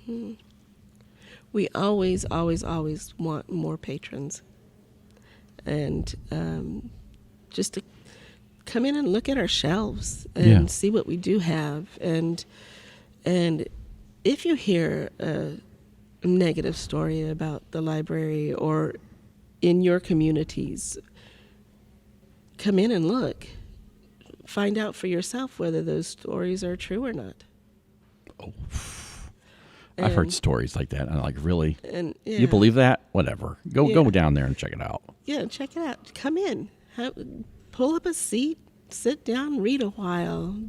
We always, always, always want more patrons. And just to come in and look at our shelves and see what we do have. And if you hear a negative story about the library or in your communities, come in and look. Find out for yourself whether those stories are true or not. Oh, I've heard stories like that. I'm like, really? And you believe that? Whatever. Go down there and check it out. Yeah, check it out. Come in. Pull up a seat. Sit down. Read a while.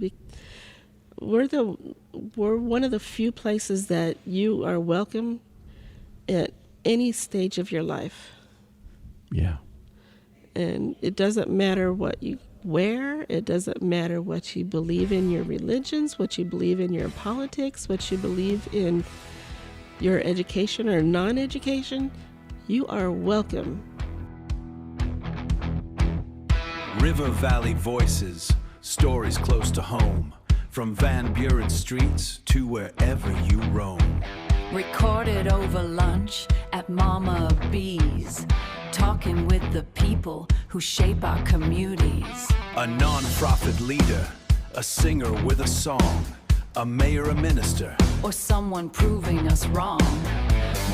We're one of the few places that you are welcome at any stage of your life. Yeah. And it doesn't matter what you wear. It doesn't matter what you believe in your religions, what you believe in your politics, what you believe in your education or non-education. You are welcome. River Valley Voices, stories close to home. From Van Buren streets to wherever you roam. Recorded over lunch at Mama B's. Talking with the people who shape our communities. A non-profit leader, a singer with a song, a mayor, a minister, or someone proving us wrong.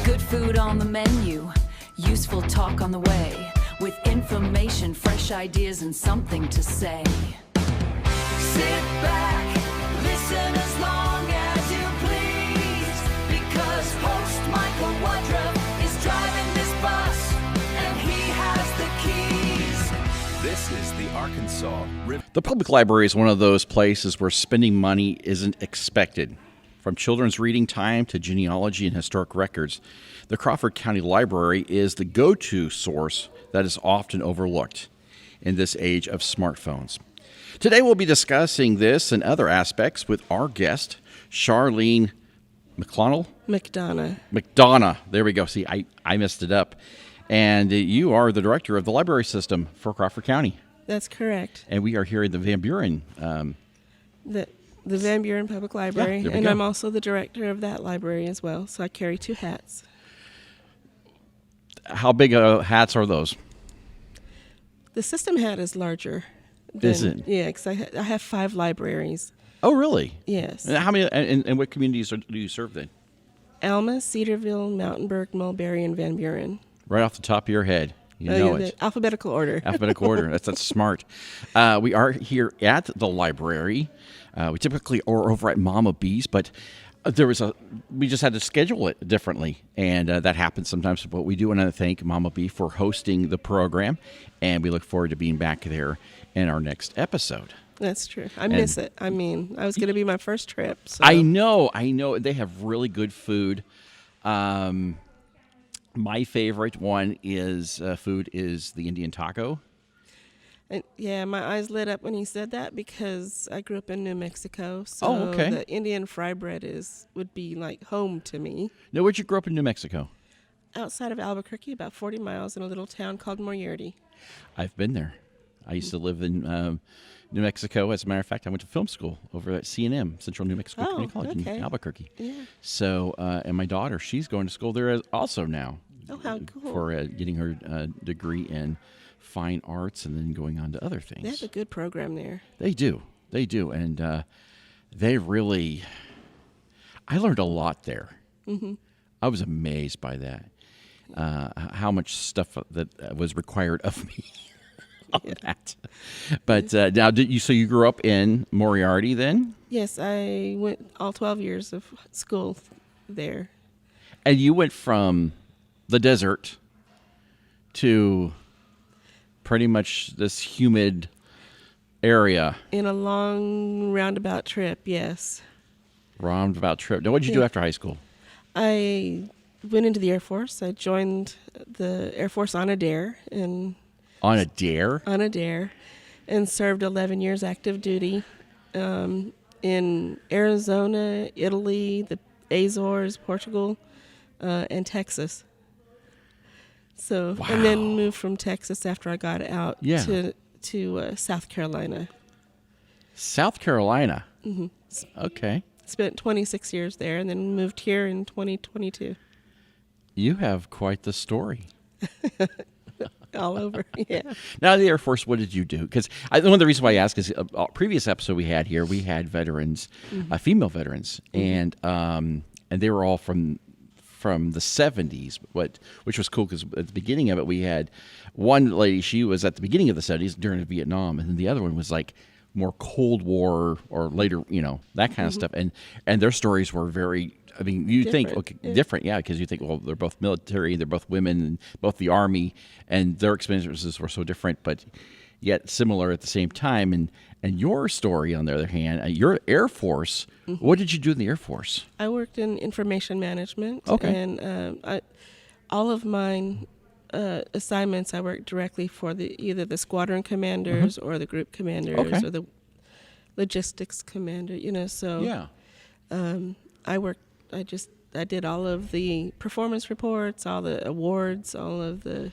Good food on the menu, useful talk on the way, with information, fresh ideas, and something to say. Sit back, listen as long as you please, because host Michael Woodruff is driving this bus, and he has the keys. This is the Arkansas River. The public library is one of those places where spending money isn't expected. From children's reading time to genealogy and historic records, the Crawford County Library is the go-to source that is often overlooked in this age of smartphones. Today we'll be discussing this and other aspects with our guest, Charlene McDonough. There we go. See, I messed it up. And you are the director of the library system for Crawford County. That's correct. And we are here at the Van Buren. The Van Buren Public Library, and I'm also the director of that library as well, so I carry two hats. How big hats are those? The system hat is larger. Is it? Yeah, because I have 5 libraries. Oh, really? Yes. And how many? And what communities do you serve then? Alma, Cedarville, Mountainburg, Mulberry, and Van Buren. Right off the top of your head. You know it. Alphabetical order. Alphabetical order. That's smart. We are here at the library. We typically are over at Mama B's, but we just had to schedule it differently, and that happens sometimes. But we do want to thank Mama B for hosting the program, and we look forward to being back there in our next episode. That's true. I miss it. I mean, I was going to be my first trip. So. I know. They have really good food. My favorite one is the Indian taco. And yeah, my eyes lit up when he said that because I grew up in New Mexico. So okay. The Indian fry bread would be like home to me. Now, where'd you grow up in New Mexico? Outside of Albuquerque, about 40 miles in a little town called Moriarty. I've been there. I used to live in New Mexico. As a matter of fact, I went to film school over at C&M, Central New Mexico Community College in Albuquerque. Yeah. So, and my daughter, she's going to school there also now. Oh, how cool. For getting her degree in fine arts and then going on to other things. They have a good program there. They do. And they really, I learned a lot there. Mm-hmm. I was amazed by that, how much stuff that was required of me. That. But now, so you grew up in Moriarty then? Yes, I went all 12 years of school there. And you went from the desert to pretty much this humid area. In a long roundabout trip, yes. Roundabout trip. Now, what did you do after high school? I went into the Air Force. I joined the Air Force on a dare. On a dare? On a dare. And served 11 years active duty in Arizona, Italy, the Azores, Portugal, and Texas. So, wow. And then moved from Texas after I got out to South Carolina. South Carolina? Mm-hmm. Okay. spent 26 years there, and then moved here in 2022. You have quite the story. All over, yeah. Now, the Air Force, what did you do? Because one of the reasons why I ask is a previous episode we had here, we had veterans, female veterans, and they were all from the 70s, which was cool because at the beginning of it, we had one lady, she was at the beginning of the 70s during Vietnam, and then the other one was like more Cold War or later, that kind of stuff. And their stories were very, I mean, you think, okay, different, yeah, because you think, well, they're both military, they're both women, and both the Army, and their experiences were so different, but yet similar at the same time. And your story, on the other hand, your Air Force, what did you do in the Air Force? I worked in information management. Okay. And all of mine assignments, I worked directly for either the squadron commanders or the group commanders or the logistics commander, so Yeah. I did all of the performance reports, all the awards, all of the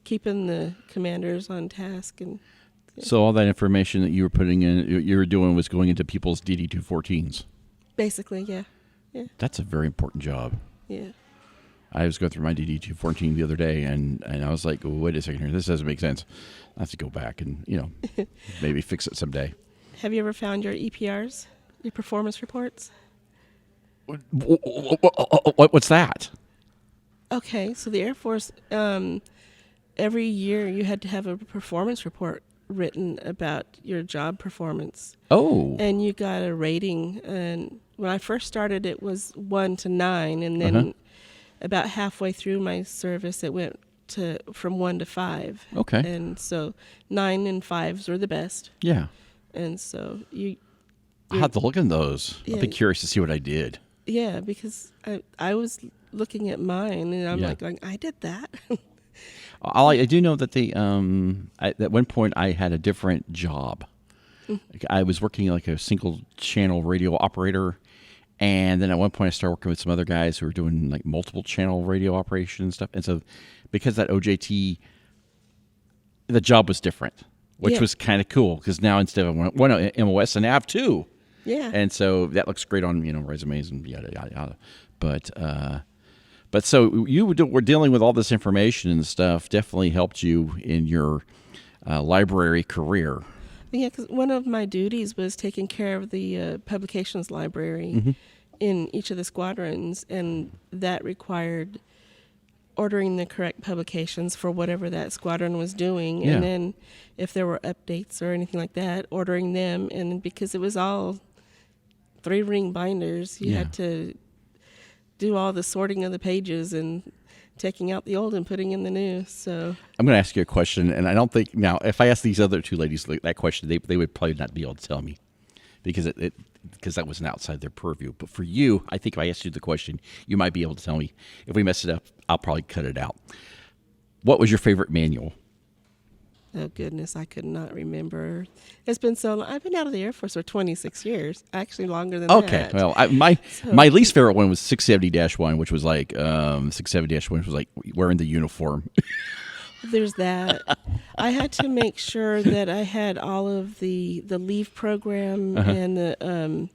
keeping the commanders on task. And So all that information that you were putting in, you were doing was going into people's DD-214s. basically, yeah. That's a very important job. Yeah. I was going through my DD-214 the other day, and I was like, wait a second here, this doesn't make sense. I have to go back and, maybe fix it someday. Have you ever found your EPRs, your performance reports? What's that? Okay, so the Air Force, every year you had to have a performance report written about your job performance. Oh. And you got a rating. And when I first started, it was 1 to 9. And then about halfway through my service, it went from 1 to 5. Okay. And so 9 and 5s were the best. Yeah. And so I'll have to look in those. I'll be Yeah. curious to see what I did. yeah, because I was looking at mine and I'm like going, I did that. I do know that at one point I had a different job. I was working like a single channel radio operator, and then at one point I started working with some other guys who were doing like multiple channel radio operation and stuff. And so because that OJT, the job was different, which was kind of cool because now instead of one MOS, I now have 2. Yeah. And so that looks great on resumes and yada yada yada. But so you were dealing with all this information and stuff. Definitely helped you in your library career. Yeah, because one of my duties was taking care of the publications library in each of the squadrons, and that required ordering the correct publications for whatever that squadron was doing, Yeah. and then if there were updates or anything like that, ordering them. And because it was all 3-ring binders, you had to do all the sorting of the pages and taking out the old and putting in the new. So I'm going to ask you a question, and I don't think now if I ask these other 2 ladies that question, they would probably not be able to tell me because because that wasn't outside their purview. But for you, I think if I asked you the question, you might be able to tell me. If we mess it up, I'll probably cut it out. What was your favorite manual? oh goodness, I could not remember. It's been so long. I've been out of the Air Force for 26 years, actually longer than that. Okay, well, my least favorite one was 670-1, which was like 670-1 was like wearing the uniform. There's that. I had to make sure that I had all of the leave program and the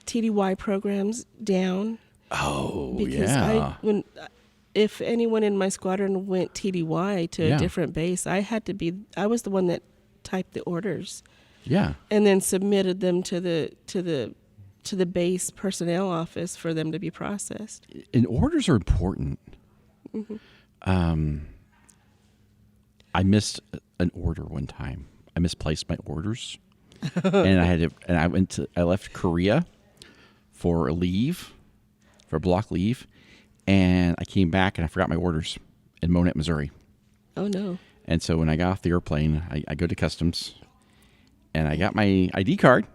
TDY programs down. Oh, Because if anyone in my squadron went TDY to a different base, I was the one that typed the orders. Yeah. And then submitted them to the base personnel office for them to be processed. And orders are important. I missed an order one time. I misplaced my orders, and I left Korea for a block leave, and I came back and I forgot my orders in Monett, Missouri. Oh no! And so when I got off the airplane, I go to customs, and I got my ID card.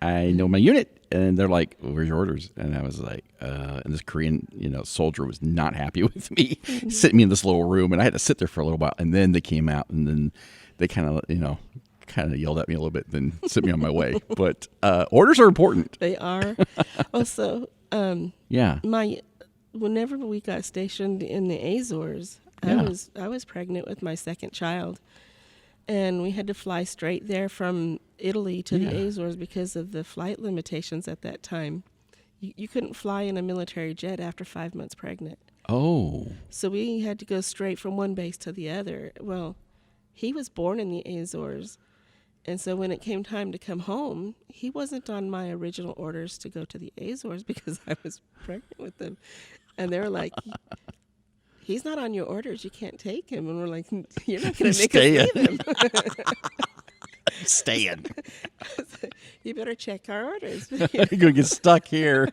I know my unit, and they're like, well, "Where's your orders?" And I was like, and this Korean, soldier was not happy with me, sitting me in this little room, and I had to sit there for a little while. And then they came out, and then they kind of yelled at me a little bit, then sent me on my way. But orders are important. They are. Also, Yeah. Whenever we got stationed in the Azores, I was pregnant with my second child. And we had to fly straight there from Italy to Yeah. the Azores because of the flight limitations at that time. You couldn't fly in a military jet after 5 months pregnant. Oh. So we had to go straight from one base to the other. Well, he was born in the Azores. And so when it came time to come home, he wasn't on my original orders to go to the Azores because I was pregnant with him. And they were like, he's not on your orders. You can't take him. And we're like, you're not going to make us leave him. Staying. You better check our orders. You're going to get stuck here.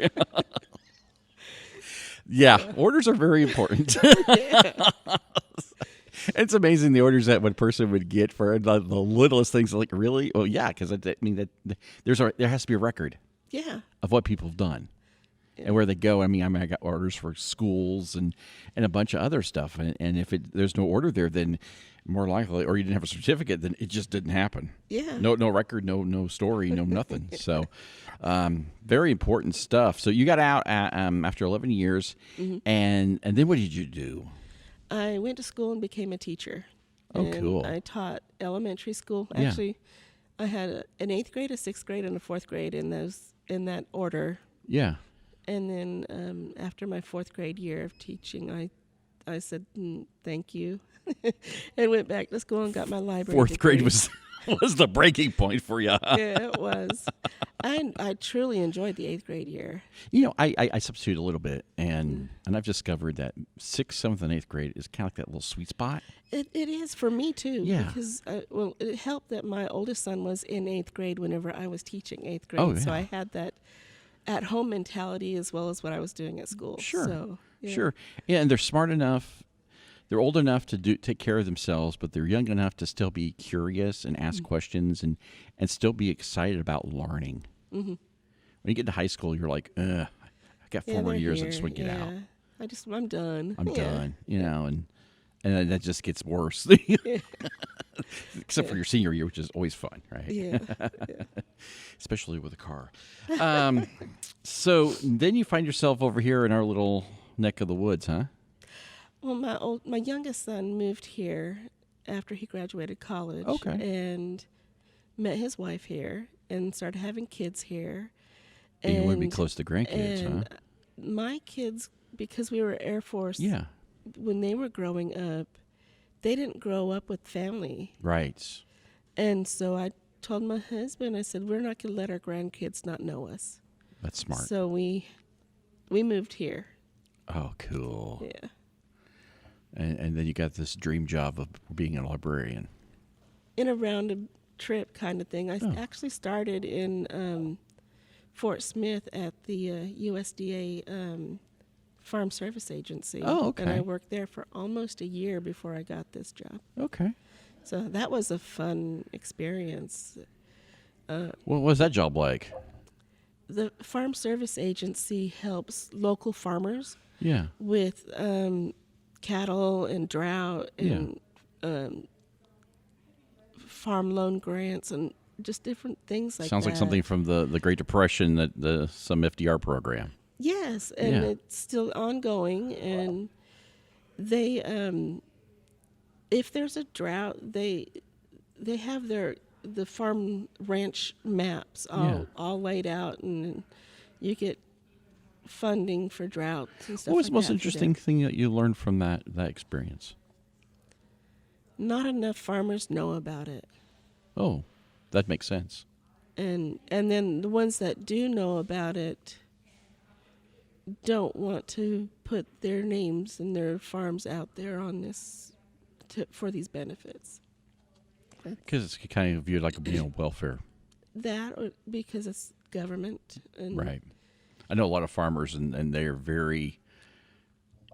Yeah, orders are very important. It's amazing the orders that one person would get for the littlest things. Like, really? Oh, yeah, because I mean, there has to be a record Yeah. of what people have done and where they go. I mean, I got orders for schools and a bunch of other stuff. And if there's no order there, then more likely, or you didn't have a certificate, then it just didn't happen. Yeah. No record, no story, no nothing. So, very important stuff. So you got out after 11 years, and then what did you do? I went to school and became a teacher. Oh, and cool. I taught elementary school. Yeah. Actually, I had an 8th grade, a 6th grade, and a 4th grade in that order. Yeah. And then after my 4th grade year of teaching, I said thank you, and went back to school and got my library. 4th grade degree. was the breaking point for you. Yeah, it was. I truly enjoyed the 8th grade year. You know, I substitute a little bit, and I've discovered that 6th, 7th, and 8th grade is kind of like that little sweet spot. It is for me too. Yeah. Because it helped that my oldest son was in 8th grade whenever I was teaching 8th grade. Oh, So yeah. I had that at-home mentality as well as what I was doing at school. Sure, So, yeah. sure. Yeah, and they're smart enough. They're old enough to take care of themselves, but they're young enough to still be curious and ask questions and still be excited about learning. Mm-hmm. When you get to high school, you're like, I got 4 more they're years. I here. just want to get Yeah. out. I'm done. I'm Yeah. done, you know, and then that just gets worse. Except for your senior year, which is always fun, right? Yeah. Especially with a car. So then you find yourself over here in our little neck of the woods, huh? Well, my youngest son moved here after he graduated college. Okay. And met his wife here and started having kids here. And you want to be close to grandkids, and huh? My kids, because we were Air Force, Yeah. when they were growing up, they didn't grow up with family. Right. And so I told my husband, I said, we're not going to let our grandkids not know us. That's smart. So we moved here. Oh, cool. Yeah. And then you got this dream job of being a librarian. In a round trip kind of thing. I Oh. actually started in Fort Smith at the USDA Farm Service Agency. Oh, okay. And I worked there for almost a year before I got this job. Okay. So that was a fun experience. What was that job like? The Farm Service Agency helps local farmers Yeah. with cattle and drought Yeah. and farm loan grants and just different things like Sounds that. like something from the Great Depression, some FDR program. Yes, and Yeah. it's still ongoing. And they, if there's a drought, they have the farm ranch maps all laid out, and you get funding for droughts and stuff. What was like the most that for interesting them. thing that you learned from that experience? Not enough farmers know about it, Oh, that makes sense. and then the ones that do know about it don't want to put their names and their farms out there on this for these benefits. Because it's kind of viewed like welfare. That or because it's government. And Right. I know a lot of farmers, and they're very,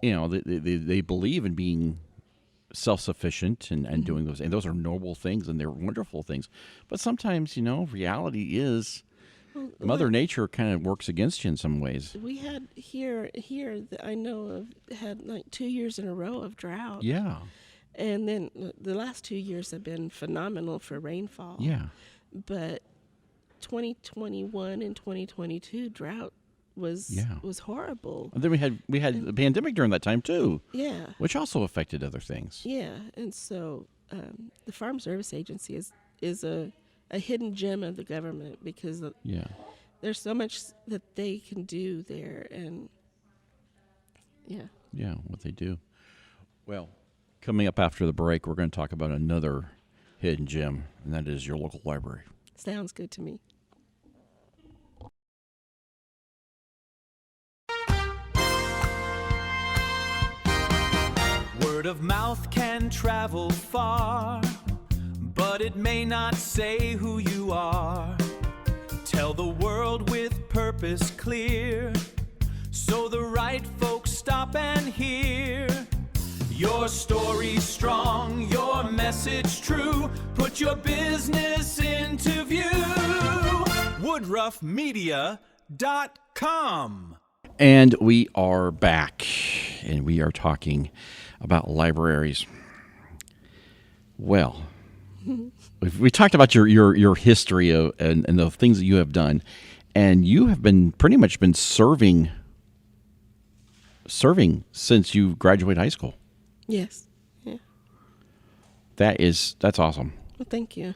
they believe in being self-sufficient and doing those. And those are noble things, and they're wonderful things. But sometimes, reality is Mother Nature kind of works against you in some ways. We had here that I know of had like 2 years in a row of drought. Yeah. And then the last 2 years have been phenomenal for rainfall. Yeah. But 2021 and 2022 drought was Yeah. was horrible. And then we had the pandemic during that time too, Yeah, which also affected other things. yeah, and so the Farm Service Agency is a hidden gem of the government because Yeah. there's so much that they can do there, and Yeah, what they do. Well, coming up after the break, we're going to talk about another hidden gem, and that is your local library. sounds good to me. Word of mouth can travel far, but it may not say who you are. Tell the world with purpose clear, so the right folks stop and hear. Your story strong, your message true. Put your business into view. WoodruffMedia.com. And we are back, and we are talking about libraries. Well, we talked about your history of and the things that you have done, and you have been pretty much been serving since you graduated high school. Yes. Yeah. That's awesome. Well, thank you.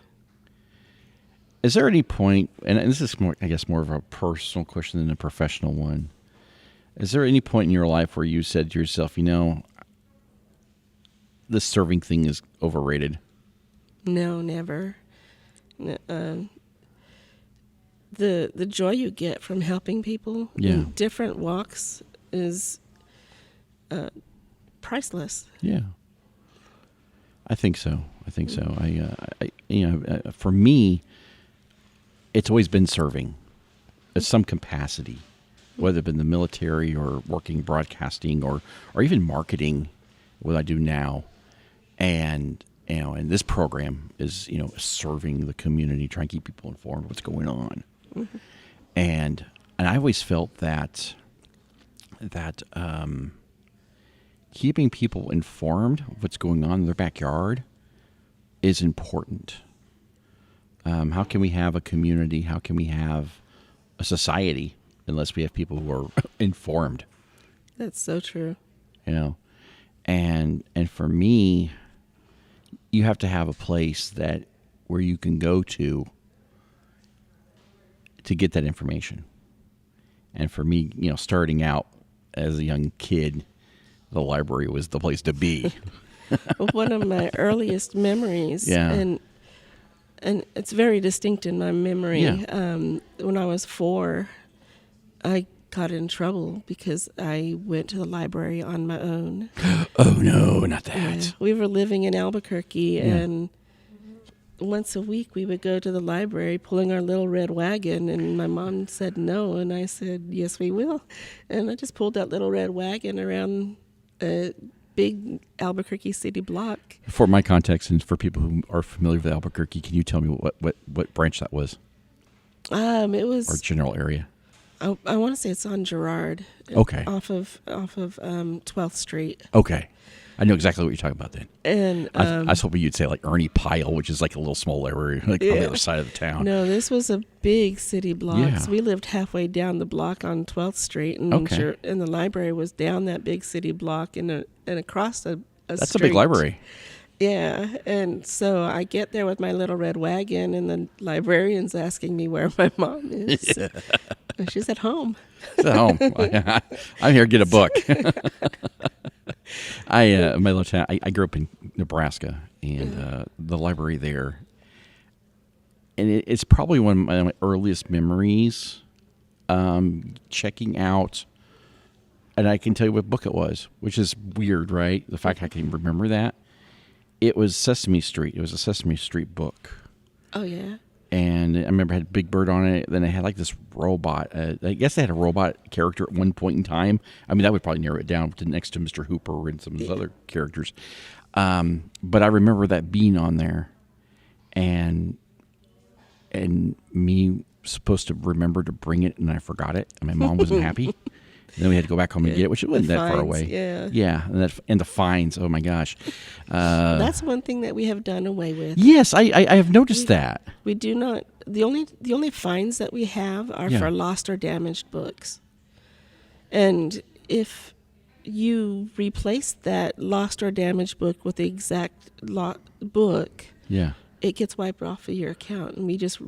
Is there any point, and this is more, I guess, more of a personal question than a professional one. Is there any point in your life where you said to yourself, this serving thing is overrated? No, never. The joy you get from helping people in different walks is priceless. Yeah, I think so. For me, it's always been serving at some capacity, whether it's been the military or working broadcasting or even marketing, what I do now. And this program is, serving the community, trying to keep people informed of what's going on. Mm-hmm. And I always felt that keeping people informed of what's going on in their backyard is important. How can we have a community? How can we have a society unless we have people who are informed? That's so true. And for me, you have to have a place where you can go to get that information. And for me, starting out as a young kid, the library was the place to be. One of my earliest memories, and it's very distinct in my memory. Yeah. When I was 4, I got in trouble because I went to the library on my own. Oh no, not that. We were living in Albuquerque, and once a week we would go to the library pulling our little red wagon, and my mom said no, and I said yes we will, and I just pulled that little red wagon around a big Albuquerque city block. For my context and for people who are familiar with Albuquerque, can you tell me what branch that was? It was, or general area. I want to say it's on Girard. Okay. Off of 12th Street. Okay. I know exactly what you're talking about then. And I was hoping you'd say like Ernie Pyle, which is like a little small area on the other side of the town. No, this was a big city block. Yeah. So we lived halfway down the block on 12th Street, and and the library was down that big city block and across a That's street. a big library. Yeah, and so I get there with my little red wagon, and the librarian's asking me where my mom is. Yeah. And she's at home. She's at home. I'm here to get a book. My little town. I grew up in Nebraska, and the library there, and it's probably one of my earliest memories. Checking out, and I can tell you what book it was, which is weird, right? The fact I can remember that. It was Sesame Street. It was a Sesame Street book. Oh yeah. And I remember it had Big Bird on it. Then it had like this robot. I guess they had a robot character at one point in time. I mean, that would probably narrow it down to next to Mr. Hooper and some of those other characters. But I remember that being on there, and me supposed to remember to bring it, and I forgot it, and my mom wasn't happy. And then we had to go back home and get it, which wasn't that far away. Yeah, and the fines. Oh my gosh, that's one thing that we have done away with. Yes, I have noticed that. We do not. The only fines that we have are for lost or damaged books. And if you replace that lost or damaged book with the exact book, Yeah. it gets wiped off of your account, and we just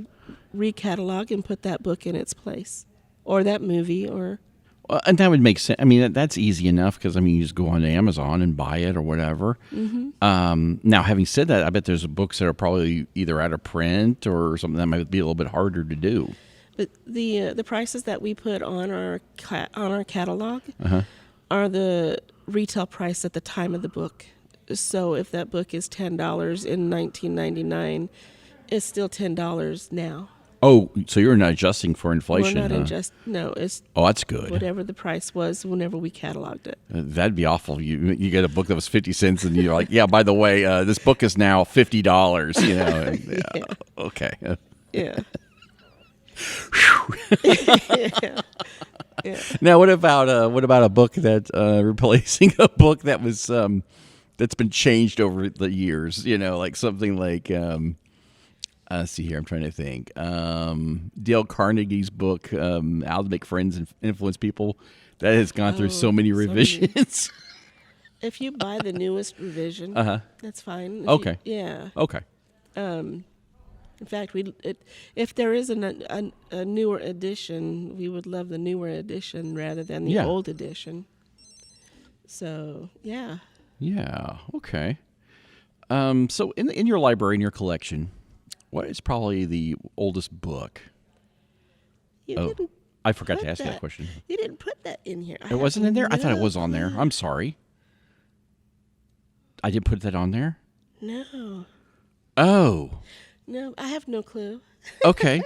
recatalog and put that book in its place, or that movie, or And that would make sense. I mean, that's easy enough because, I mean, you just go on Amazon and buy it or whatever. Now, having said that, I bet there's books that are probably either out of print or something that might be a little bit harder to do. but the prices that we put on our catalog are the retail price at the time of the book. So if that book is $10 in 1999, it's still $10 now. Oh, so you're not adjusting for inflation? We're not huh? no, it's Oh, that's good. whatever the price was whenever we cataloged it. That'd be awful. You get a book that was 50 cents, and you're like, yeah. By the way, this book is now $50. You know. And, Yeah. Okay. Yeah. Yeah. Now, what about a book that replacing a book that was that's been changed over the years? You know, like something like let's see here. I'm trying to think. Dale Carnegie's book, "How to Make Friends and Influence People," that has gone through so many revisions. If you buy the newest revision, that's fine. If Okay. yeah. Okay. In fact, if there is a newer edition, we would love the newer edition rather than the Yeah. old edition. So, yeah. Yeah. Okay. So in your library, in your collection, what is probably the oldest book? You Oh, didn't I forgot to put ask that question. You didn't put that in here. It wasn't in there? I thought it was on there. I'm sorry. I didn't put that on there? No. Oh. No, I have no clue. Okay.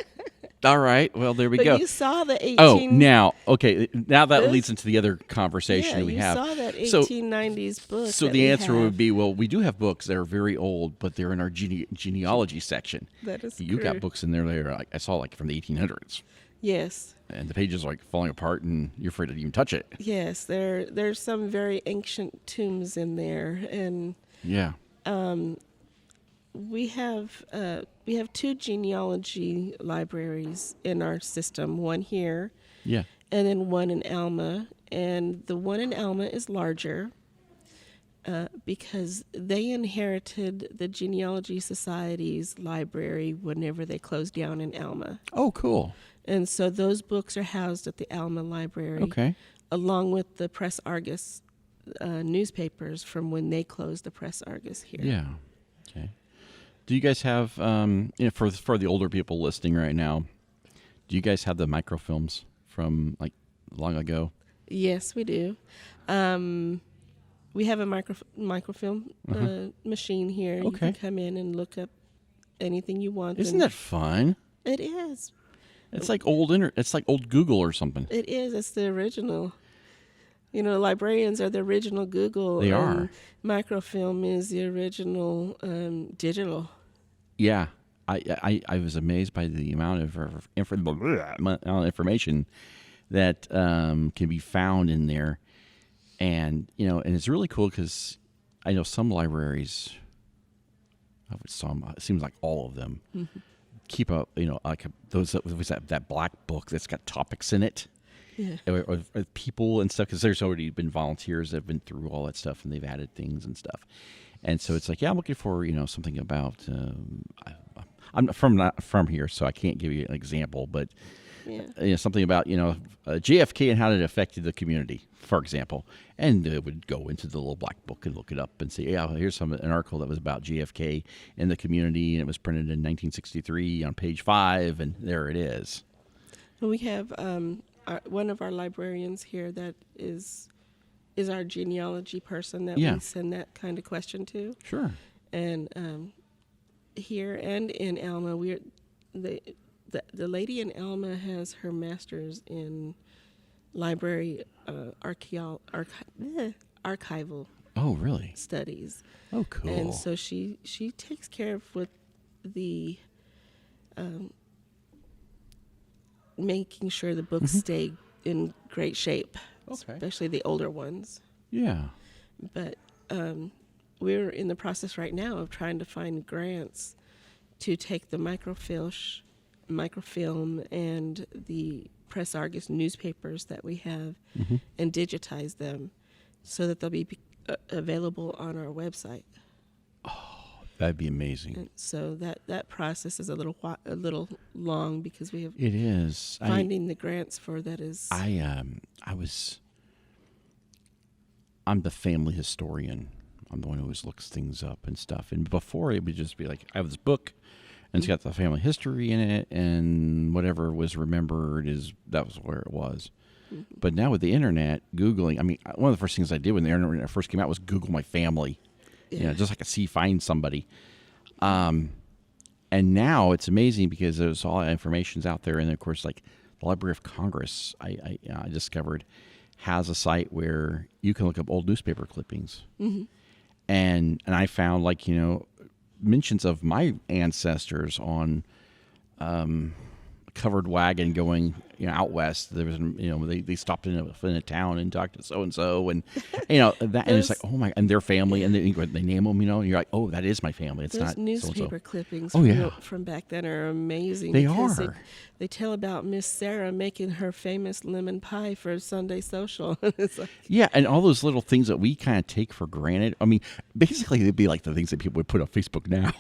All right. Well, there we But go. you saw the 18... Oh, now that This- leads into the other conversation yeah, we you have. saw that So- 1890s book. So that the we answer have. would be, well, we do have books that are very old, but they're in our genealogy section. That is You got true. books in there that are, like, I saw like from the 1800s, Yes. and the pages are like falling apart, and you're afraid to even touch it. Yes, there's some very ancient tombs in there, and Yeah. we have two genealogy libraries in our system. One here, Yeah. and then one in Alma. And the one in Alma is larger because they inherited the Genealogy Society's library whenever they closed down in Alma. Oh, cool. And so those books are housed at the Alma Library, Okay. along with the Press Argus newspapers from when they closed the Press Argus here. Yeah. Okay. Do you guys have, for the older people listening right now, do you guys have the microfilms from like long ago? Yes, we do. We have a microfilm machine here. You Okay. can come in and look up anything you want. Isn't and that fun? It is. It's like it's like old Google or something. It is. It's the original. You know, librarians are the original Google. They and are. Microfilm is the original digital. Yeah. I was amazed by the amount of information that can be found in there. And, and it's really cool because I know some libraries, it seems like all of them, keep up, like that black book that's got topics in it. Yeah. Or people and stuff, because there's already been volunteers that have been through all that stuff and they've added things and stuff. And so it's like, yeah, I'm looking for, something about, I'm not from here, so I can't give you an example, but Yeah. something about, JFK and how it affected the community, for example. And it would go into the little black book and look it up and say, yeah, here's an article that was about JFK in the community, and it was printed in 1963 on page 5, and there it is. We have one of our librarians here that is our genealogy person that Yeah. we send that kind of question to. Sure. And here and in Alma, the lady in Alma has her master's in library archival Oh, really? studies. Oh, cool. And so she takes care of with the making sure the books stay in great shape, Okay. especially the older ones. Yeah. But we're in the process right now of trying to find grants to take the microfilm and the Press Argus newspapers that we have and digitize them so that they'll be available on our website. That'd be amazing. And so that process is a little long because we have It is. finding the grants for that is. I'm the family historian. I'm the one who always looks things up and stuff. And before it would just be like, I have this book, and it's got the family history in it, and whatever was remembered that was where it was. But now with the internet, Googling, I mean, one of the first things I did when the internet first came out was Google my family. Just like find somebody. And now it's amazing because there's all that information's out there. And of course, like the Library of Congress, I discovered, has a site where you can look up old newspaper clippings. And I found mentions of my ancestors on covered wagon going out west. There was they stopped in a town and talked to so and so, and that, and it's like, oh my, and their family, and they name them, and you're like, oh, that is my family. It's those not newspaper so-and-so. clippings from back then are amazing. They because are. They tell about Miss Sarah making her famous lemon pie for Sunday social. It's like, yeah, and all those little things that we kind of take for granted. I mean, basically, they'd be like the things that people would put on Facebook now.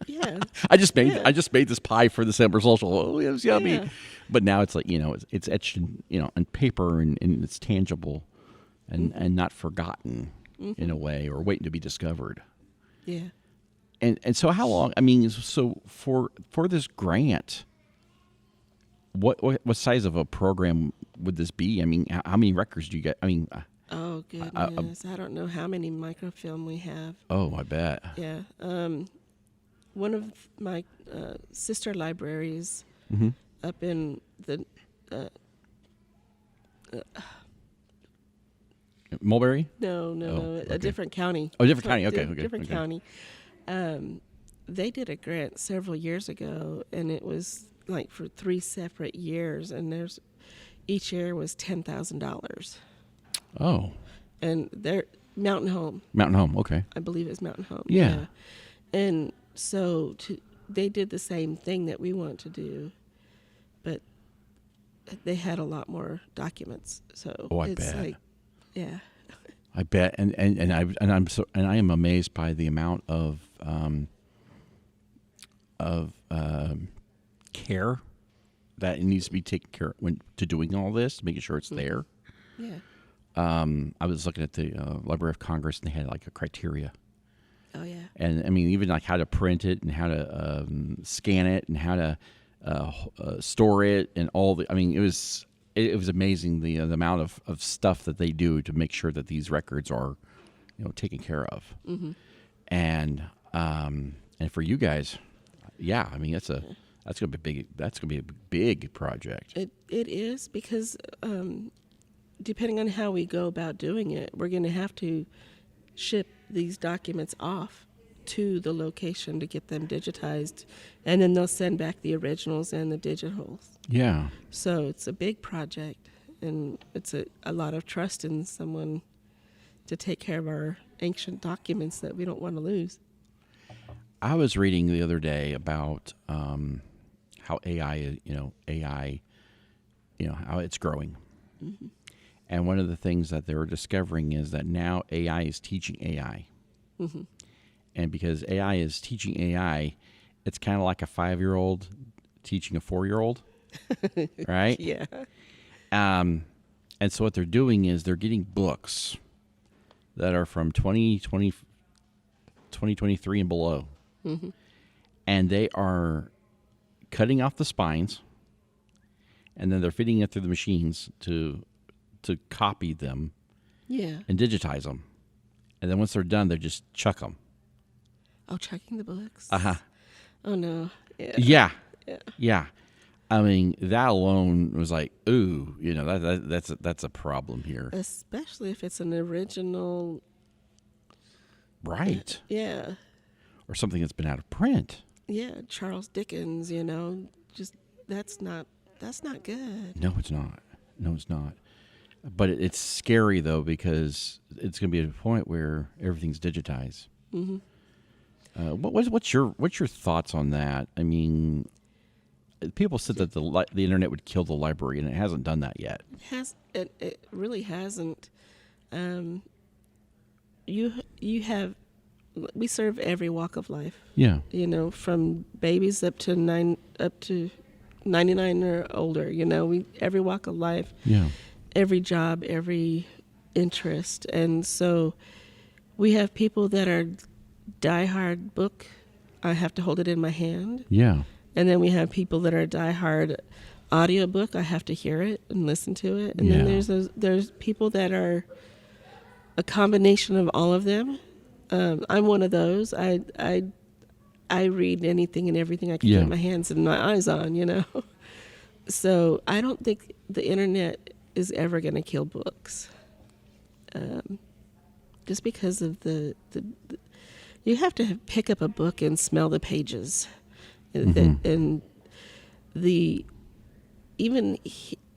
yeah, I just made this pie for December social. Oh, it was yummy. Yeah. But now it's like, it's etched in, on paper, and it's tangible and not forgotten in a way, or waiting to be discovered. yeah. And so how long, I mean, so for this grant, what size of a program would this be? I mean, how many records do you get? I mean, Oh goodness, I don't know how many microfilm we have. oh, I bet. Yeah. One of my sister libraries up in the Mulberry? no, okay. a different county. Oh, different county. Okay, Different okay. county. They did a grant several years ago, and it was like for 3 separate years, and each year was $10,000. Oh, And they're Mountain Home. Mountain Home. Okay. I believe it's Mountain Home. Yeah. And so they did the same thing that we want to do, but they had a lot more documents. So Oh, I it's bet. like, yeah. I bet, and I am amazed by the amount of care that it needs to be taken care of to doing all this, making sure it's there. Yeah. I was looking at the Library of Congress, and they had like a criteria, Oh, yeah. and I mean, even like how to print it, and how to scan it, and how to store it, and all the. I mean, it was amazing the amount of stuff that they do to make sure that these records are, taken care of. And for you guys, yeah, I mean, that's gonna be big. That's gonna be a big project. It is because depending on how we go about doing it, we're going to have to ship these documents off to the location to get them digitized, and then they'll send back the originals and the digitals. Yeah. So it's a big project, and it's a lot of trust in someone to take care of our ancient documents that we don't want to lose. I was reading the other day about how AI, how it's growing. And one of the things that they were discovering is that now AI is teaching AI. And because AI is teaching AI, it's kind of like a 5-year-old teaching a 4-year-old, right? Yeah. And so what they're doing is they're getting books that are from 2023 and below. And they are cutting off the spines, and then they're feeding it through the machines to copy them Yeah. and digitize them. And then once they're done, they just chuck them. Oh, checking the books. Uh-huh. Oh, no. Yeah. Yeah. Yeah. Yeah. I mean, that alone was like, ooh, that's a problem here. Especially if it's an original. Right. Yeah. Or something that's been out of print. Yeah. Charles Dickens, just that's not good. No, it's not. No, it's not. But it's scary, though, because it's going to be at a point where everything's digitized. What's your thoughts on that? I mean, people said that the internet would kill the library, and it hasn't done that yet. It really hasn't. We serve every walk of life. Yeah. From babies up to 99 or older. Every walk of life. Yeah. Every job, every interest, and so we have people that are diehard book. I have to hold it in my hand. Yeah. And then we have people that are diehard audiobook. I have to hear it and listen to it. And then there's people that are a combination of all of them. I'm one of those. I read anything and everything I can get my hands and my eyes on, So I don't think the internet is ever going to kill books. Just because of the you have to pick up a book and smell the pages. And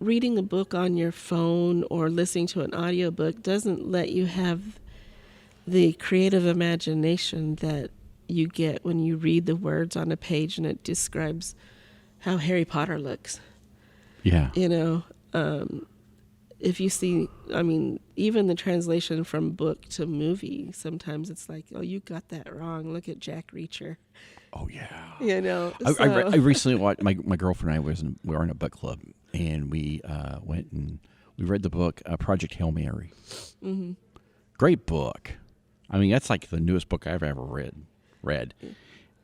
reading a book on your phone or listening to an audiobook doesn't let you have the creative imagination that you get when you read the words on a page and it describes how Harry Potter looks. Yeah. If you see, even the translation from book to movie, sometimes it's like, oh, you got that wrong. Look at Jack Reacher. Oh, yeah. So. I recently watched, my girlfriend and I we were in a book club, and we went and we read the book, Project Hail Mary. Mm-hmm. Great book. That's like the newest book I've ever read.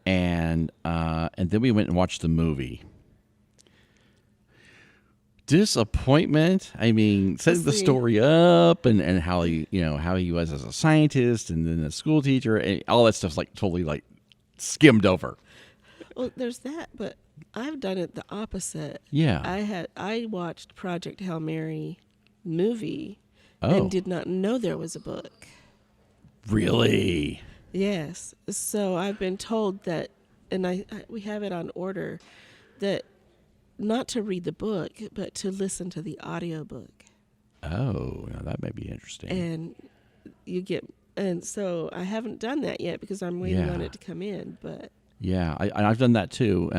And then we went and watched the movie. Disappointment. Setting the story up and how he was as a scientist and then a school teacher and all that stuff's like totally like skimmed over. Well, there's that, but I've done it the opposite. Yeah. I watched Project Hail Mary movie and did not know there was a book. Really? Yes. So I've been told that, and we have it on order, that not to read the book, but to listen to the audiobook. Oh, now that may be interesting. And so I haven't done that yet because I'm waiting on it to come in. But yeah, I've done that too,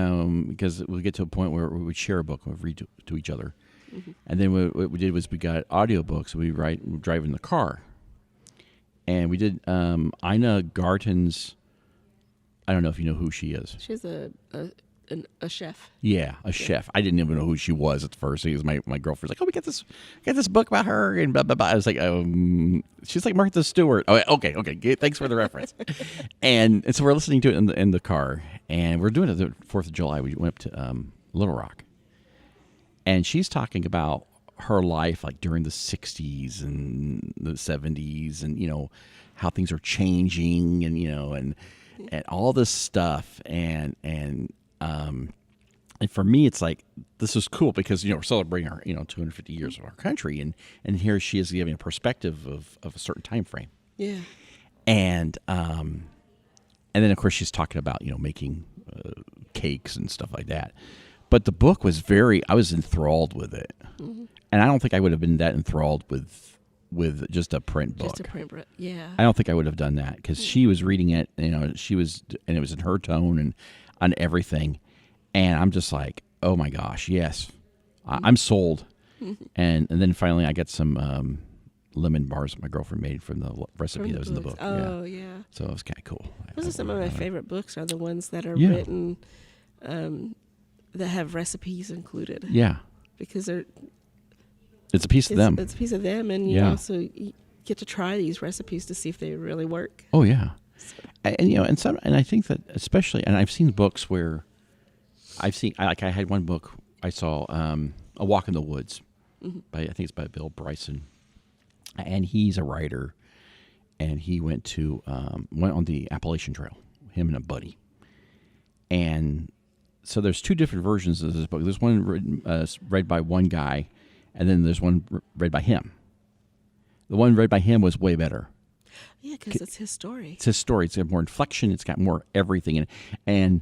because we get to a point where we would share a book and we'd read to each other. Mm-hmm. And then what we did was we got audiobooks. We drive in the car. And we did Ina Garten's, I don't know if you know who she is. She's a chef. Yeah, chef. I didn't even know who she was at first. Because my girlfriend's like, oh, we got this book about her and blah blah blah. I was like, she's like Martha Stewart. Oh, okay. Thanks for the reference. and so we're listening to it in the car, and we're doing it the 4th of July. We went up to Little Rock, and she's talking about her life like during the 60s and the 70s, and how things are changing, and and all this stuff, and for me, it's like, this is cool because, we're celebrating our, 250 years of our country. And here she is giving a perspective of a certain time frame. Yeah. And then, of course, she's talking about, making cakes and stuff like that. But the book was I was enthralled with it. Mm-hmm. And I don't think I would have been that enthralled with just a print book. Just a print book, yeah. I don't think I would have done that because she was reading it, and it was in her tone and on everything. And I'm just like, oh my gosh, yes, I'm sold. Mm-hmm. And then finally I got some lemon bars that my girlfriend made from the recipe that was in the book. Oh, yeah. So it was kind of cool. Those are some of my favorite books, are the ones that are written that have recipes included. Yeah. Because it's a piece of them. It's a piece of them, and you also get to try these recipes to see if they really work. Oh, yeah. So. And I think that especially, and I've seen books where I had one book I saw, A Walk in the Woods, mm-hmm. I think it's by Bill Bryson, and he's a writer, and he went on the Appalachian Trail, him and a buddy, and so there's two different versions of this book. There's one read by one guy, and then there's one read by him. The one read by him was way better. Yeah, because it's his story. It's his story. It's got more inflection. It's got more everything in it. And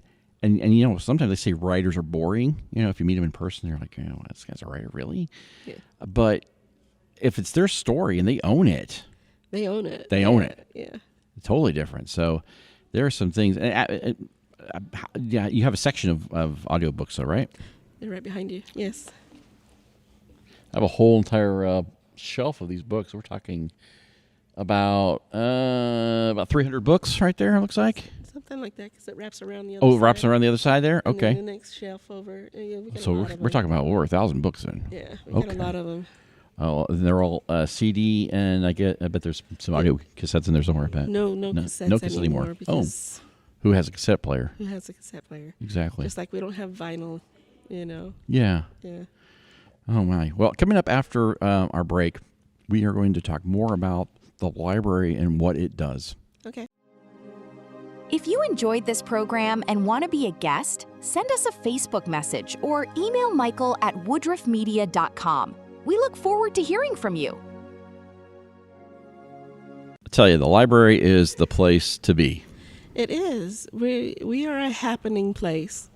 sometimes they say writers are boring. If you meet them in person, they're like, this guy's a writer, really? Yeah. But if it's their story and they own it. They own it. They own it. Yeah. It's totally different. So there are some things. You have a section of audiobooks, though, right? They're right behind you. Yes. I have a whole entire shelf of these books. We're talking about 300 books right there, it looks like. Something like that, because it wraps around the other side. Oh, it wraps around the other side there? And Okay. then the next shelf over. Yeah, we got a So lot of we're them. talking about over 1,000 books then. Yeah, we got a lot of them. Oh, and they're all CD, and I bet there's some audio cassettes in there somewhere. I bet. No cassettes no cassette anymore. Because Who has a cassette player? who has a cassette player? Exactly. Just like we don't have vinyl, Yeah. Yeah. Oh, my. Well, coming up after our break, we are going to talk more about the library and what it does. Okay. If you enjoyed this program and want to be a guest, send us a Facebook message or email Michael at woodruffmedia.com. We look forward to hearing from you. I tell you, the library is the place to be. It is. We are a happening place.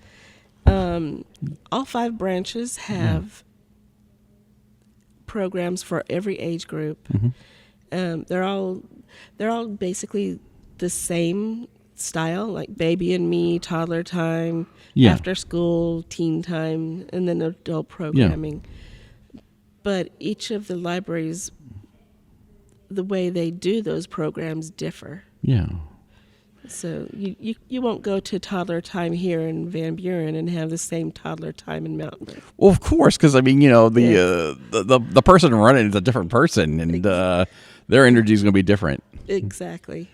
All 5 branches have programs for every age group. They're all basically the same style, like baby and me, toddler time, after school, teen time, and then adult programming. But each of the libraries, the way they do those programs differ. Yeah. So you won't go to toddler time here in Van Buren and have the same toddler time in Mountain Brook. Well, of course, because I mean, the person running is a different person, and their energy is going to be different. Exactly.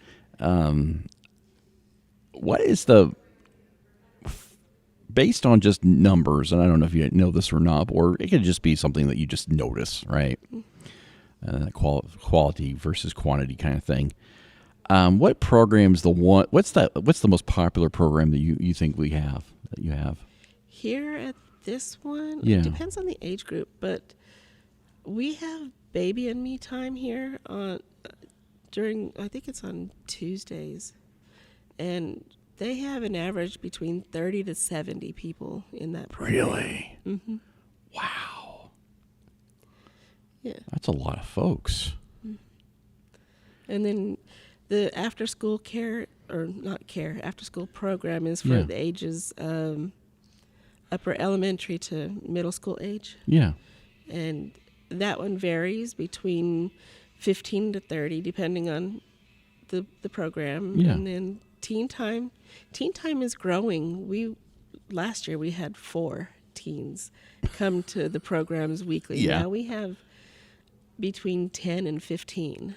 What is based on just numbers, and I don't know if you know this or not, or it could just be something that you just notice, right? Quality versus quantity kind of thing. What program's what's the most popular program that you think you have? Here at this one, Yeah. it depends on the age group, but we have baby and me time here during, I think it's on Tuesdays. And they have an average between 30 to 70 people in that program. Really? Mm-hmm. Wow. Yeah. That's a lot of folks. And then the after-school after-school program is for the ages upper elementary to middle school age. Yeah. And that one varies between 15 to 30, depending on the program. Yeah. And then teen time is growing. Last year we had 4 teens come to the programs weekly. Yeah. Now we have between 10 and 15.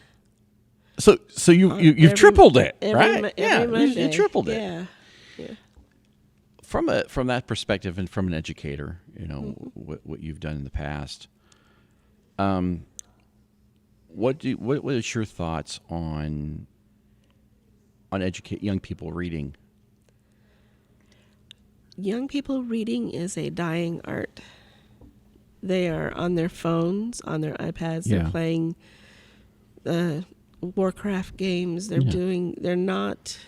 So you've tripled it, right? Every Monday. You tripled it. Yeah. From that perspective, and from an educator, what you've done in the past. What is your thoughts on educate young people reading? Young people reading is a dying art. They are on their phones, on their iPads. Yeah. They're playing Warcraft games. They're not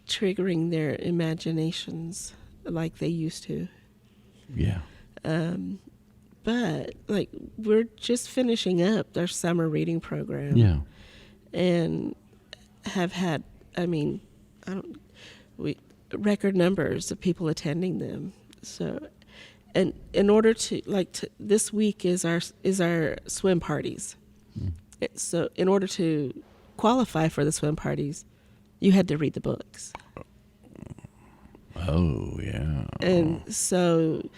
triggering their imaginations like they used to. Yeah. But like we're just finishing up their summer reading program. Yeah. And have had, record numbers of people attending them. So, and in order to this week is our swim parties. So in order to qualify for the swim parties, you had to read the books. Oh, yeah. And so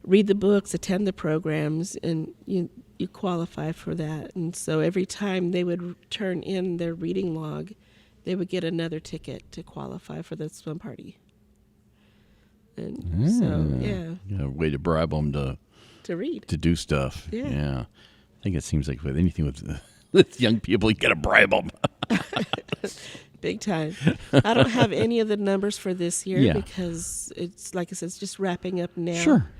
read the books, attend the programs, and you qualify for that. And so every time they would turn in their reading log, they would get another ticket to qualify for the swim party. And so, yeah. A way to bribe them to read. To do stuff. Yeah. I think it seems like with anything with young people, you got to bribe them. Big time. I don't have any of the numbers for this year because it's, like I said, it's just wrapping up now. Sure.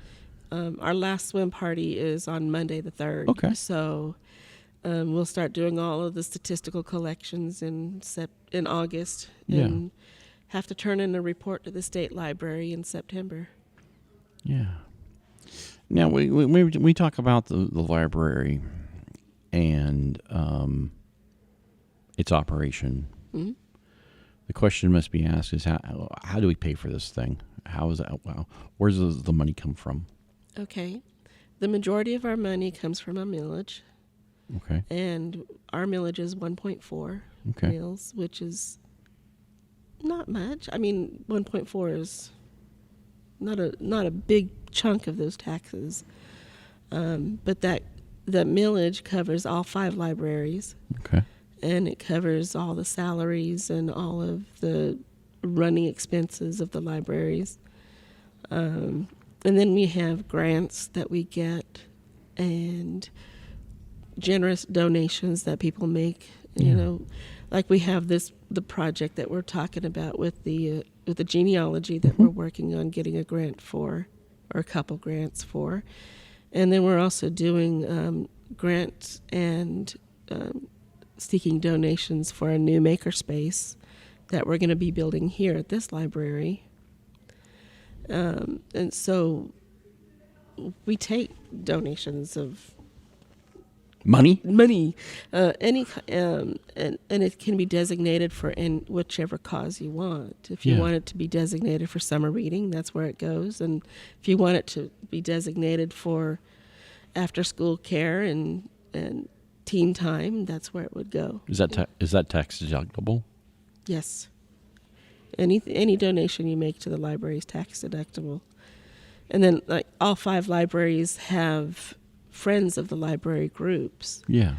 Our last swim party is on Monday the 3rd. Okay. So we'll start doing all of the statistical collections in August and have to turn in a report to the state library in September. Yeah. Now, we talk about the library and its operation. Mm-hmm. The question must be asked is how do we pay for this thing? How is that? Wow. Where does the money come from? Okay. The majority of our money comes from a millage. Okay. And our millage is 1.4 mills, which is not much. I mean, 1.4 is not a big chunk of those taxes. But that millage covers all 5 libraries. Okay. And it covers all the salaries and all of the running expenses of the libraries. And then we have grants that we get and generous donations that people make. You know, like we have the project that we're talking about with the genealogy that we're working on getting a grant for, or a couple grants for. And then we're also doing grants and seeking donations for a new makerspace that we're going to be building here at this library. And so we take donations of Money? and it can be designated for whichever cause you want. If you want it to be designated for summer reading, that's where it goes. And if you want it to be designated for after school care and teen time, that's where it would go. Is that tax deductible? Yes. Any donation you make to the library is tax deductible. And then, like, all 5 libraries have Friends of the Library groups. Yeah.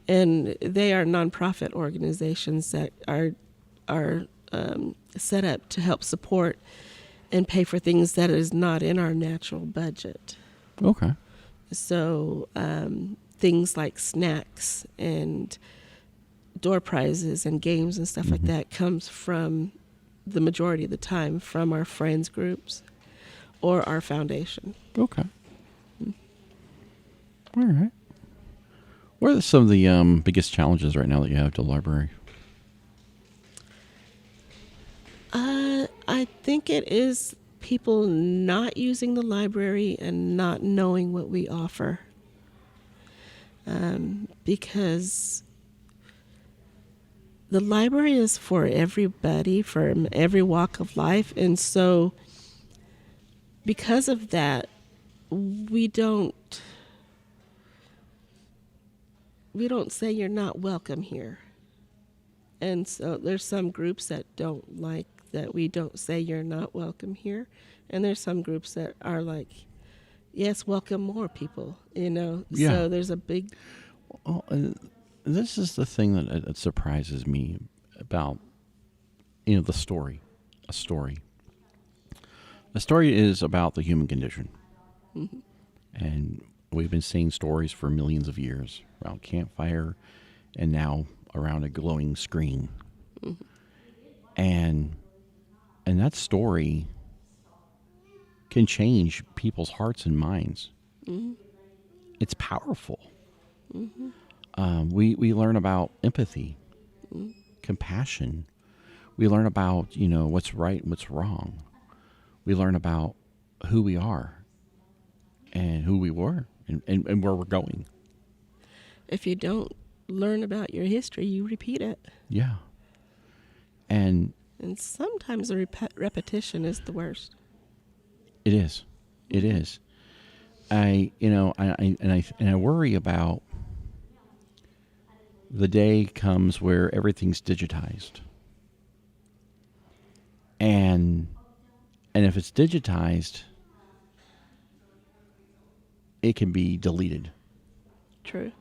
And they are nonprofit organizations that are set up to help support and pay for things that is not in our natural budget. Okay. So things like snacks and door prizes and games and stuff like that comes from, the majority of the time, from our friends groups or our foundation. Okay. All right. What are some of the biggest challenges right now that you have to the library? I think it is people not using the library and not knowing what we offer. Because the library is for everybody, from every walk of life. And so because of that, we don't say you're not welcome here. And so there's some groups that don't like that we don't say you're not welcome here. And there's some groups that are like, yes, welcome more people, you know. Yeah. So there's a big... Well, this is the thing that surprises me about, you know, the story. A story. A story is about the human condition. Mm-hmm. And we've been seeing stories for millions of years around campfire and now around a glowing screen. Mm-hmm. And that story can change people's hearts and minds. Mm-hmm. It's powerful. Mm-hmm. We learn about empathy, compassion. We learn about, you know, what's right and what's wrong. We learn about who we are and who we were and where we're going. If you don't learn about your history, you repeat it. Yeah. And sometimes the repetition is the worst. It is. It is. I worry about the day comes where everything's digitized. And if it's digitized, it can be deleted. True.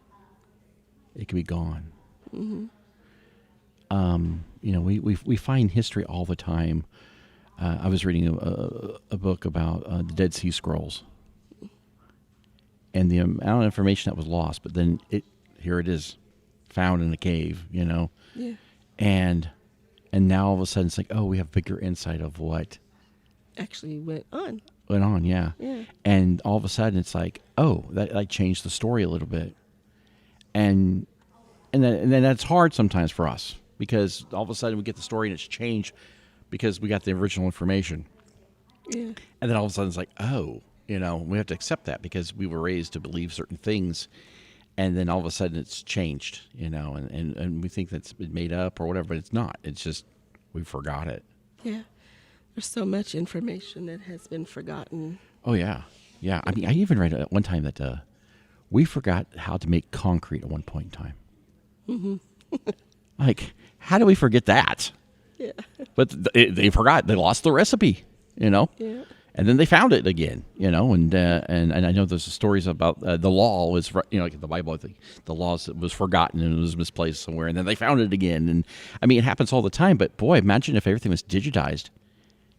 It can be gone. Mm-hmm. You know, we find history all the time. I was reading a book about the Dead Sea Scrolls and the amount of information that was lost, but then here it is, found in a cave, you know. Yeah. And now all of a sudden it's like, oh, we have bigger insight of what actually went on. Yeah. And all of a sudden it's like, oh, that like changed the story a little bit. And then that's hard sometimes for us, because all of a sudden we get the story and it's changed because we got the original information. Yeah. And then all of a sudden it's like, oh, you know, we have to accept that because we were raised to believe certain things. And then all of a sudden it's changed, you know, and we think that's been made up or whatever, but it's not. It's just we forgot it. Yeah. There's so much information that has been forgotten. Oh, yeah. Yeah. I mean, I even read at one time that we forgot how to make concrete at one point in time. Mm-hmm. Like, how do we forget that? Yeah. But they forgot. They lost the recipe, Yeah. And then they found it again, and I know there's stories about the law was, like in the Bible, I think the law was forgotten and it was misplaced somewhere, and then they found it again. And I mean, it happens all the time. But boy, imagine if everything was digitized.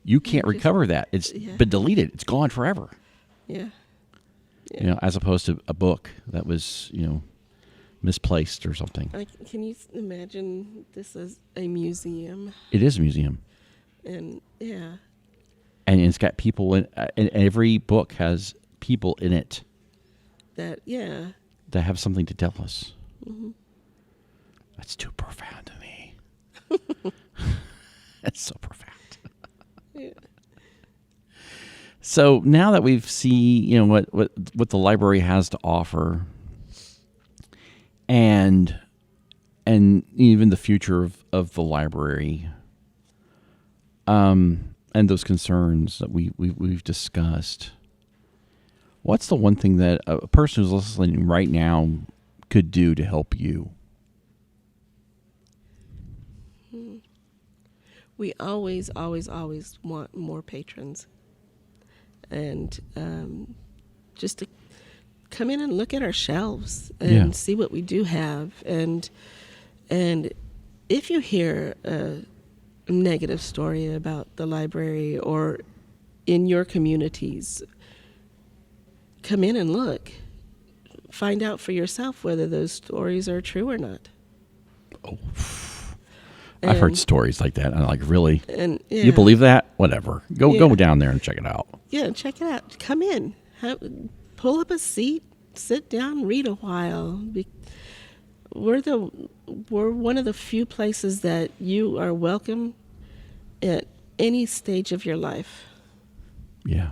You can't recover that. It's been deleted. It's gone forever. Yeah. As opposed to a book that was, misplaced or something. Can you imagine this as a museum? It is a museum. And yeah. And it's got people in, and every book has people in it That have something to tell us. Mm-hmm. That's too profound to me. That's so profound. Yeah. So now that we've seen, what the library has to offer, and even the future of the library, and those concerns that we've discussed, what's the one thing that a person who's listening right now could do to help you? We always, always, always want more patrons. And just to come in and look at our shelves and see what we do have. And if you hear a negative story about the library or in your communities, come in and look. Find out for yourself whether those stories are true or not. Oh, I've heard stories like that. I'm like, really? And you believe that? Whatever. Go down there and check it out. Yeah, check it out. Come in. Pull up a seat. Sit down. Read a while. We're one of the few places that you are welcome at any stage of your life. Yeah.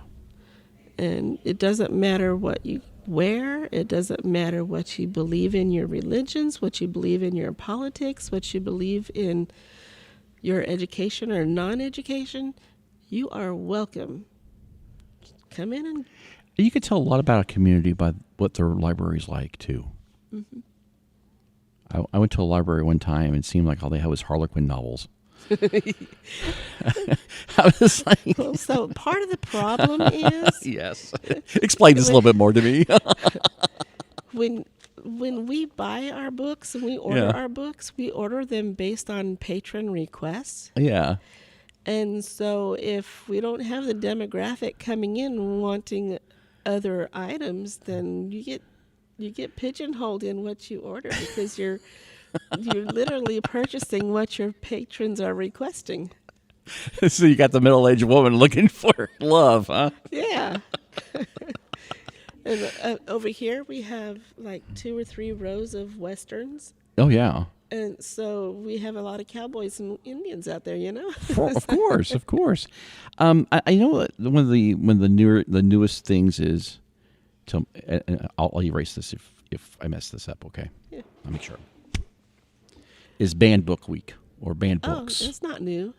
And it doesn't matter what you wear. It doesn't matter what you believe in your religions, what you believe in your politics, what you believe in your education or non-education. You are welcome. Come in and... You could tell a lot about a community by what their library's like, too. Mm-hmm. I went to a library one time and it seemed like all they had was Harlequin novels. I was like... Well, so part of the problem is... Yes. Explain this a little bit more to me. When we buy our books and we order our books, we order them based on patron requests. Yeah. And so if we don't have the demographic coming in wanting other items, then you get pigeonholed in what you order because you're literally purchasing what your patrons are requesting. So you got the middle-aged woman looking for love, huh? Yeah. And over here we have like 2 or 3 rows of Westerns. Oh, yeah. And so we have a lot of cowboys and Indians out there, Of course. I know that one of the newest things is to. I'll erase this if I mess this up. Okay. Yeah. I'll make sure. Is Banned Book Week or Banned Books? Oh, it's not new.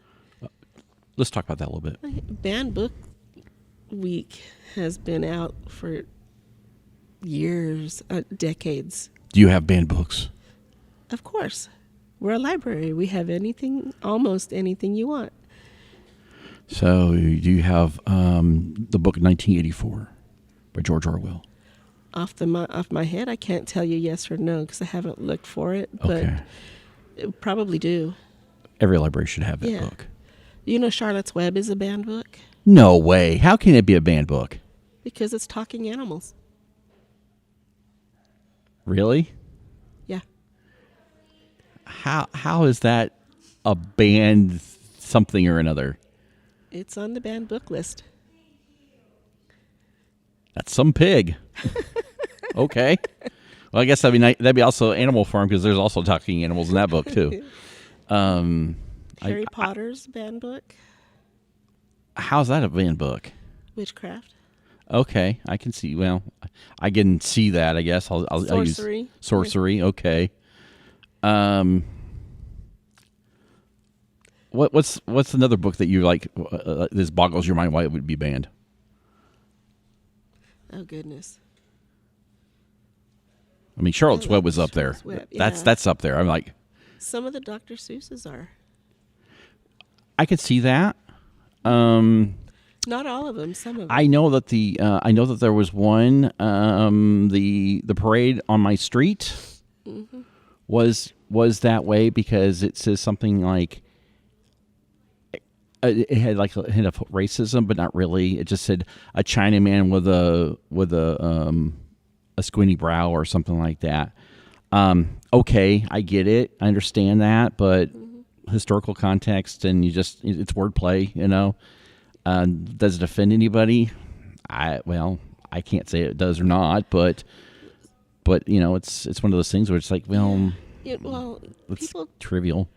Let's talk about that a little bit. Banned Book Week has been out for years, decades. Do you have banned books? Of course. We're a library. We have almost anything you want. So do you have the book 1984 by George Orwell? Off my head, I can't tell you yes or no because I haven't looked for it, but it probably do. Every library should have that book. You know Charlotte's Web is a banned book? No way. How can it be a banned book? Because it's talking animals. Really? Yeah. How is that a banned something or another? It's on the banned book list. That's some pig. Okay. Well, I guess that'd be also Animal Farm because there's also talking animals in that book too. Harry Potter's banned book. How's that a banned book? Witchcraft. Okay, I can see. Well, I can see that. I guess I'll Sorcery. use sorcery. Okay. what's another book that you like? This boggles your mind why it would be banned. Oh goodness. I mean, Charlotte's Web was up there. Charlotte's Web, yeah. That's up there. I'm like, Some of the Dr. Seuss's are. I could see that. Not all of them. Some of them. I know that there was one. The parade on my street was that way because it says something like it had like a hint of racism, but not really. It just said a Chinaman with a squinty brow or something like that. Okay, I get it. I understand that, but historical context and it's wordplay, you know. Does it offend anybody? I can't say it does or not, but you know, it's one of those things where it's like, it's trivial.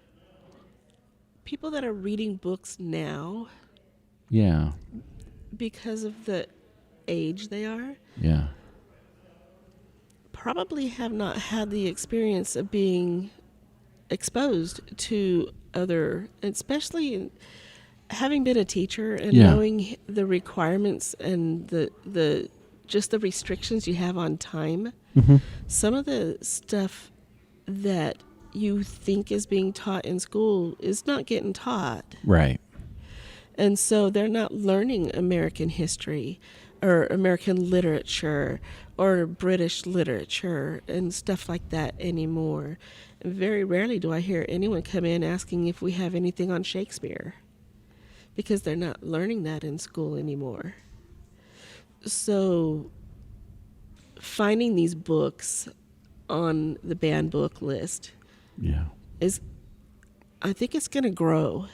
People that are reading books now, Yeah. because of the age they are, Yeah. probably have not had the experience of being exposed to other, especially having been a teacher and knowing the requirements and the just the restrictions you have on time. Some of the stuff that you think is being taught in school is not getting taught. Right. And so they're not learning American history or American literature or British literature and stuff like that anymore. And very rarely do I hear anyone come in asking if we have anything on Shakespeare, because they're not learning that in school anymore. So finding these books on the banned book list I think it's going to grow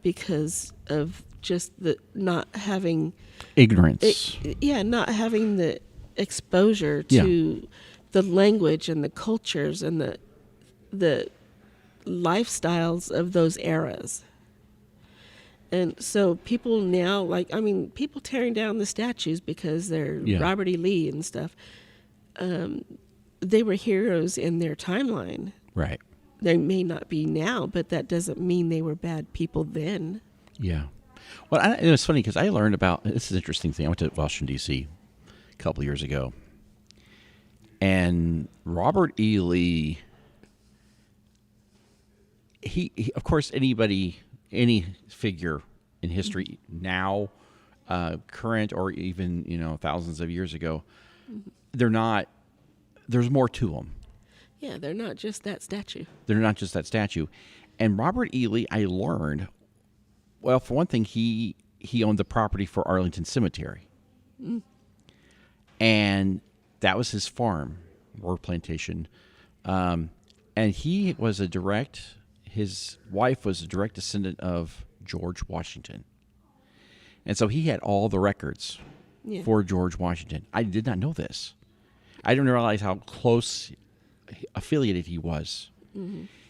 because of just the not having ignorance. Not having the exposure to the language and the cultures and the lifestyles of those eras. And so people now, people tearing down the statues because they're Robert E. Lee and stuff. They were heroes in their timeline. Right. They may not be now, but that doesn't mean they were bad people then. Yeah. Well, it was funny because I learned about, this is an interesting thing. I went to Washington, D.C. a couple of years ago. And Robert E. Lee, he of course, any figure in history now, current or even, thousands of years ago, there's more to them. Yeah, they're not just that statue. And Robert E. Lee, I learned, well, for one thing, he owned the property for Arlington Cemetery. And that was his farm or plantation. And his wife was a direct descendant of George Washington. And so he had all the records for George Washington. I did not know this. I didn't realize how close affiliated he was.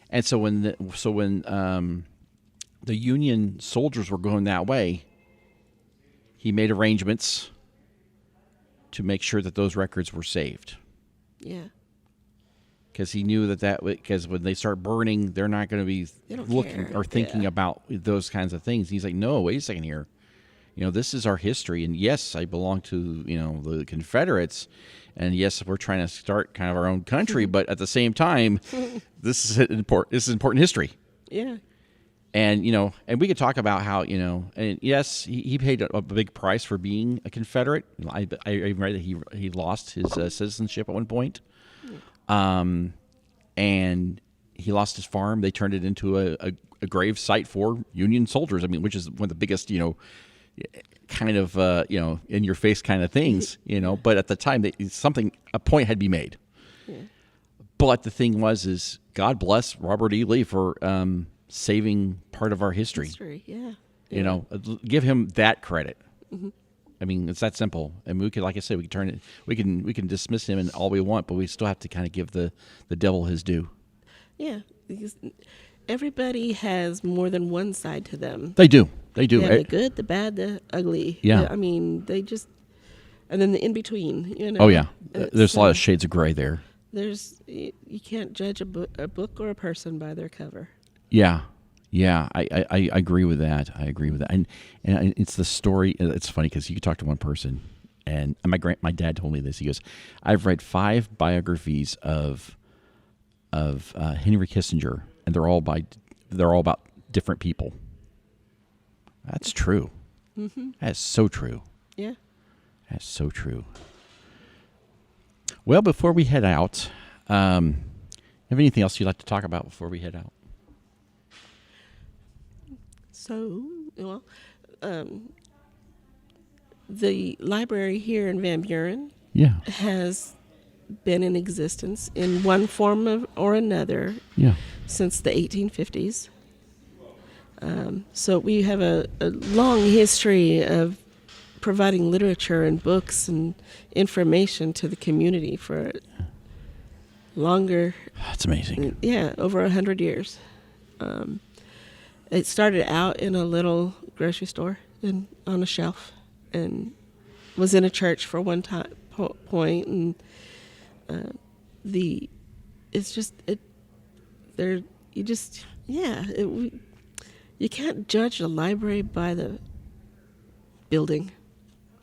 And so when the Union soldiers were going that way, he made arrangements to make sure that those records were saved. Yeah. Because he knew because when they start burning, they're not going to be looking or thinking about those kinds of things. He's like, no, wait a second here. This is our history. And yes, I belong to, the Confederates. And yes, we're trying to start kind of our own country. But at the same time, this is important history. Yeah. And, and we could talk about how, and yes, he paid a big price for being a Confederate. I even read that he lost his citizenship at one point. And he lost his farm. They turned it into a grave site for Union soldiers. Which is one of the biggest, kind of, in your face kind of things, but at the time a point had to be made. Yeah. But the thing is God bless Robert E. Lee for, saving part of our history. Give him that credit. It's that simple. And we could, like I said, we can dismiss him and all we want, but we still have to kind of give the devil his due. Yeah, because everybody has more than one side to them. They do. They have the good, the bad, the ugly. Yeah. They just, and then the in between. Oh yeah, there's a lot of shades of gray there. You can't judge a book or a person by their cover. Yeah. Yeah, I agree with that. I agree with that. And it's the story. It's funny because you could talk to one person, and my dad told me this. He goes, "I've read 5 biographies of Henry Kissinger, and they're all about different people." That's true. Mm-hmm. That's so true. Yeah. That's so true. Well, before we head out, have anything else you'd like to talk about before we head out? So, well, the library here in Van Buren has been in existence in one form or another since the 1850s. So we have a long history of providing literature and books and information to the community for longer. That's amazing. Yeah, over 100 years. It started out in a little grocery store on a shelf, and was in a church for one point, and you can't judge a library by the building.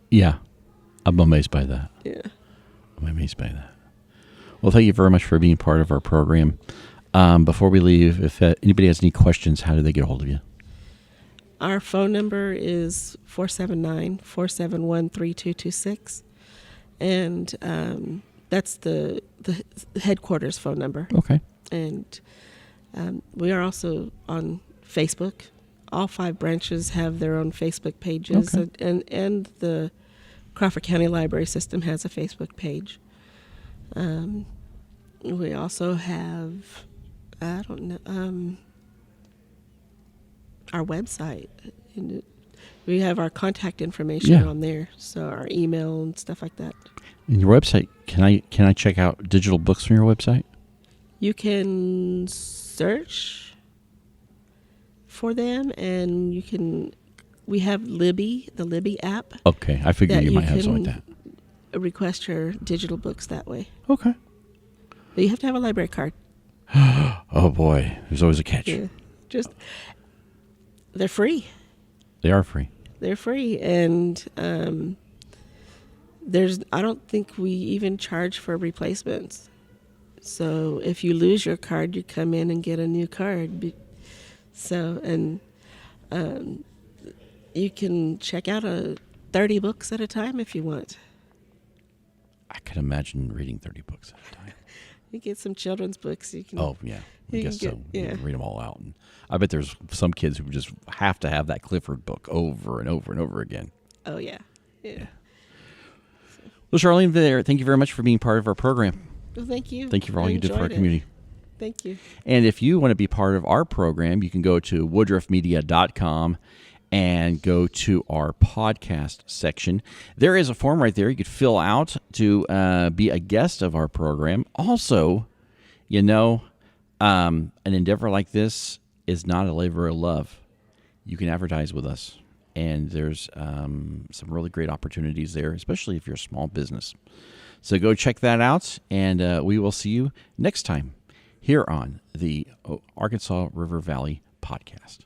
Yeah, I'm amazed by that. Yeah, I'm amazed by that. Well, thank you very much for being part of our program. Before we leave, if anybody has any questions, how do they get a hold of you? Our phone number is 479-471-3226, and that's the headquarters phone number. Okay. And we are also on Facebook. All 5 branches have their own Facebook pages, Okay. and the Crawford County Library System has a Facebook page. We also have, our website. We have our contact information on there, so our email and stuff like that. And your website, can I check out digital books from your website? You can search for them, and we have Libby, the Libby app. Okay, I figured you might have something like that. Request your digital books that way. Okay. But you have to have a library card. Oh boy, there's always a catch. Yeah. They're free. They are free. They're free, and I don't think we even charge for replacements. So if you lose your card, you come in and get a new card. So, and you can check out 30 books at a time if you want. I can imagine reading 30 books at a time. You get some children's books. You can. Oh yeah, I guess so. Yeah. You can read them all out, and I bet there's some kids who just have to have that Clifford book over and over and over again. Oh yeah. Yeah. Well, Charlene, thank you very much for being part of our program. Well, thank you. Thank you for all you did for our community. Thank you. And if you want to be part of our program, you can go to woodruffmedia.com and go to our podcast section. There is a form right there you could fill out to be a guest of our program. Also, an endeavor like this is not a labor of love. You can advertise with us, and there's some really great opportunities there, especially if you're a small business. So go check that out, and we will see you next time here on the Arkansas River Valley Podcast.